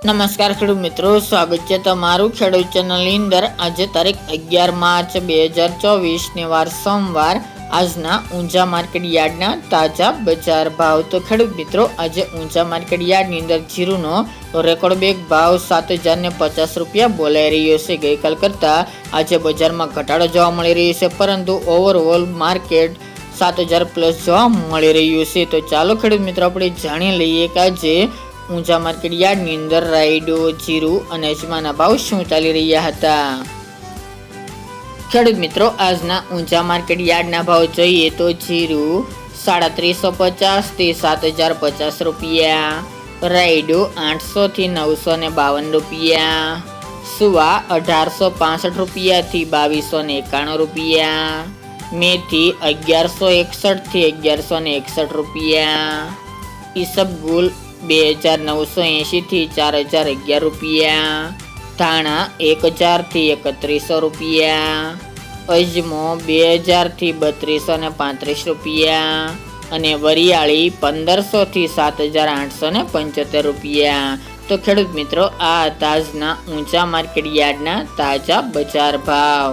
નમસ્કાર ખેડૂત મિત્રો, સ્વાગત છે તમારું ખેડૂત ચેનલની અંદર। આજે તારીખ 11 માર્ચ 2024 ને વાર સોમવાર। આજના ઊંઝા માર્કેટ યાર્ડના તાજા બજાર ભાવ। તો ખેડૂત મિત્રો, આજે ઊંઝા માર્કેટ યાર્ડની અંદર જીરુનો રેકોર્ડ બેગ ભાવ 7,050 રૂપિયા બોલાઈ રહ્યો છે। ગઈકાલ કરતાં આજે બજારમાં ઘટાડો જોવા મળી રહ્યો છે, પરંતુ ઓવરઓલ માર્કેટ 7,000 પ્લસ જોવા મળી રહ્યું છે। તો ચાલો ખેડૂત મિત્રો, આપણે જાણી લઈએ કે આજે ઊંઝા માર્કેટ યાર્ડની અંદર રાયડો, જીરું અને અજમાના ભાવ શું ચાલી રહ્યા હતા। ખેડૂત મિત્રો, આજના ઊંઝા માર્કેટ યાર્ડના ભાવ જોઈએ તો જીરું 350 થી 7,050 રૂપિયા, રાયડો 800 થી 952 રૂપિયા, સુવા 1,865 રૂપિયા થી 2,291 રૂપિયા, મેથી 1,161 થી 1,161 રૂપિયા, ઈસબગુલ 2,980 થી 4,011 રૂપિયા, ધાણા 1,000 થી 3,100 રૂપિયા, અજમો 2,000 થી 3,235 રૂપિયા અને વરિયાળી 1,500 થી 7,875 રૂપિયા। તો ખેડૂત મિત્રો, આ તાજના ઊંઝા માર્કેટ યાર્ડના તાજા બજાર ભાવ।